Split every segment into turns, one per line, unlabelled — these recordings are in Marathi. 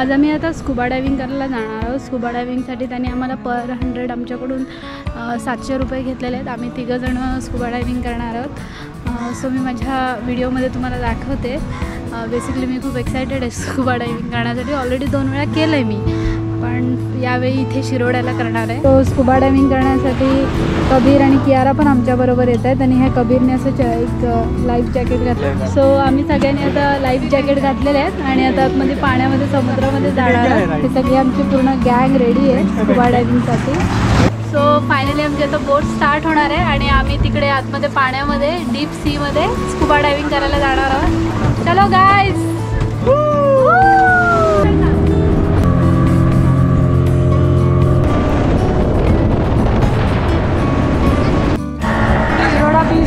आज आम्ही आता स्कुबा डायव्हिंग करायला जाणार आहोत। स्कुबा डायव्हिंगसाठी त्यांनी आम्हाला पर 100 आमच्याकडून 700 रुपये घेतलेले आहेत। आम्ही तिघंजणं स्कुबा डायव्हिंग करणार आहोत। सो मी माझ्या व्हिडिओमध्ये तुम्हाला दाखवते। बेसिकली मी खूप एक्सायटेड आहे स्कुबा डायव्हिंग करण्यासाठी। ऑलरेडी 2 वेळा केलं आहे मी, पण यावेळी इथे शिरोड्याला करणार आहे। तो स्कुबा डायव्हिंग करण्यासाठी कबीर आणि कियारा पण आमच्याबरोबर येत आहेत आणि ह्या कबीरने असं एक लाईफ जॅकेट घातलं। सो आम्ही सगळ्यांनी आता लाईफ जॅकेट घातलेले आहेत आणि आता आतमध्ये पाण्यामध्ये समुद्रामध्ये जाणार आहोत। हे सगळी आमची पूर्ण गँग रेडी आहे स्कुबा डायव्हिंगसाठी। सो फायनली आमची आता बोट स्टार्ट होणार आहे आणि आम्ही तिकडे आतमध्ये पाण्यामध्ये डीप सीमध्ये स्कुबा डायव्हिंग करायला जाणार आहोत। चलो गाईज।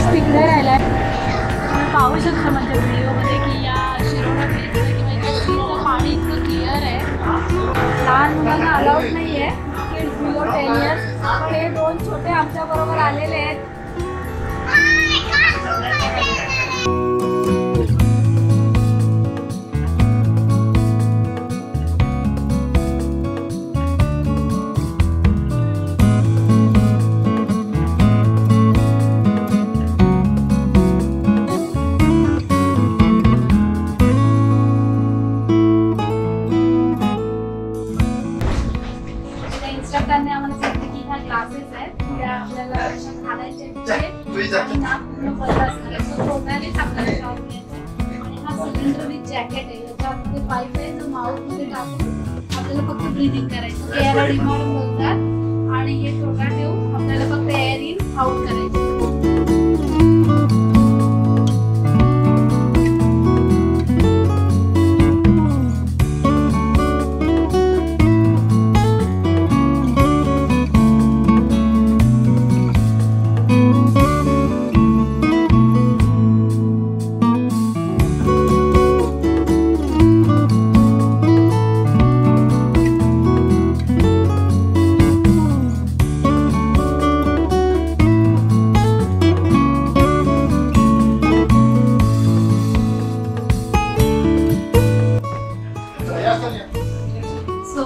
तिकडे राहिलाय तुम्ही पाहू शकता माझ्या व्हिडिओमध्ये की या शिरोडा बीचचं किंवा सीचं पाणी इतकं क्लिअर आहे। लहान मुलांना अलाउड नाही आहे, किड्स बिलो 10 इयर्स। पण हे 2 छोटे आमच्याबरोबर आलेले आहेत। इंस्ट्रक्टरने आम्हाला सांगितलं की ह्या क्लासेस आहेत त्या आपल्याला घालायचे आणि नाक पूर्ण बंद असणार। सो तोंडानेच आपल्याला श्वास घ्यायचा आणि हा सिलेंडर विथ जॅकेट आहे। याच्यामध्ये पाईप आहे जो माउथमध्ये टाकून आपल्याला फक्त ब्रीदिंग करायचं। एअर डिमांड बोलतात आणि हे तोंडात ठेवून आपल्याला फक्त एअर इन आउट करायचं।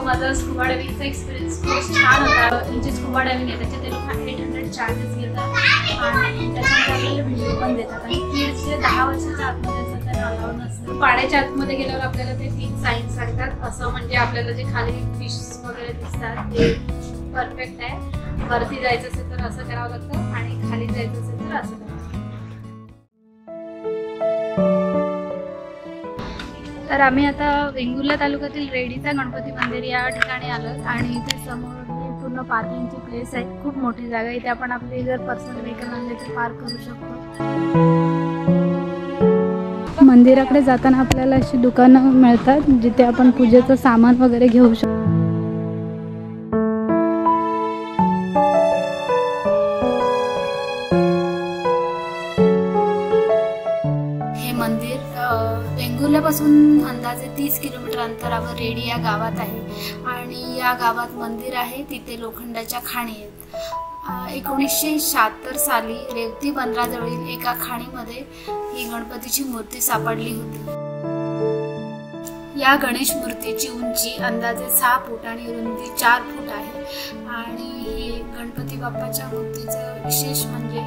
माझा स्कुबा डायव्हिंगचा एक्सपिरियन्स खूप छान होता। जे स्कुबा डायव्हिंग आहे त्याचे ते लोक 800 चार्जेस घेतात आणि त्याच्यामध्ये आपल्याला व्हिडिओ पण देतात आणि किड्स जे 10 वर्षाच्या आतमध्ये असतात त्यांना अलाउड नसतं। पाण्याच्या आतमध्ये गेल्यावर आपल्याला ते 3 साईन्स सांगतात। असं म्हणजे आपल्याला जे खाली फिश वगैरे दिसतात ते परफेक्ट आहे। वरती जायचं असेल तर असं करावं लागतं आणि खाली जायचं असेल तर असं करावं लागतं। तर आम्ही आता वेंगुर्ला तालुक्यातील रेडीचा गणपती मंदिर या ठिकाणी आलो आणि इथे समोर पूर्ण पार्किंगची प्लेस आहे। खूप मोठी जागा आहे। इथे आपण आपले जर पर्सनल व्हेकल आणले तर पार्क करू शकतो। मंदिराकडे जाताना आपल्याला अशी दुकानं मिळतात जिथे आपण पूजेचं सामान वगैरे घेऊ शकतो। मंदिर वेंगुर्ल्यापासून अंदाजे 30 किलोमीटर अंतरावर रेडी या गावात आहे आणि या गावात मंदिर आहे। तिथे लोखंडाच्या खाणी आहेत। 1976 साली रेवती बंदराजवळील एका खाणीमध्ये ही गणपतीची मूर्ती सापडली होती। या गणेश मूर्तीची उंची अंदाजे 6 फूट आणि रुंदी 4 फूट आहे आणि हे गणपती बाप्पाच्या मूर्तीचं विशेष म्हणजे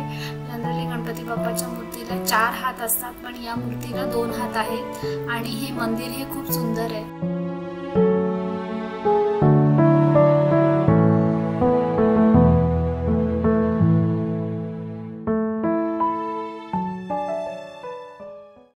जनरली गणपती बाप्पाच्या मूर्तीला 4 हात असतात, पण या मूर्तीला 2 हात आहेत आणि हे मंदिर हे खूप सुंदर आहे।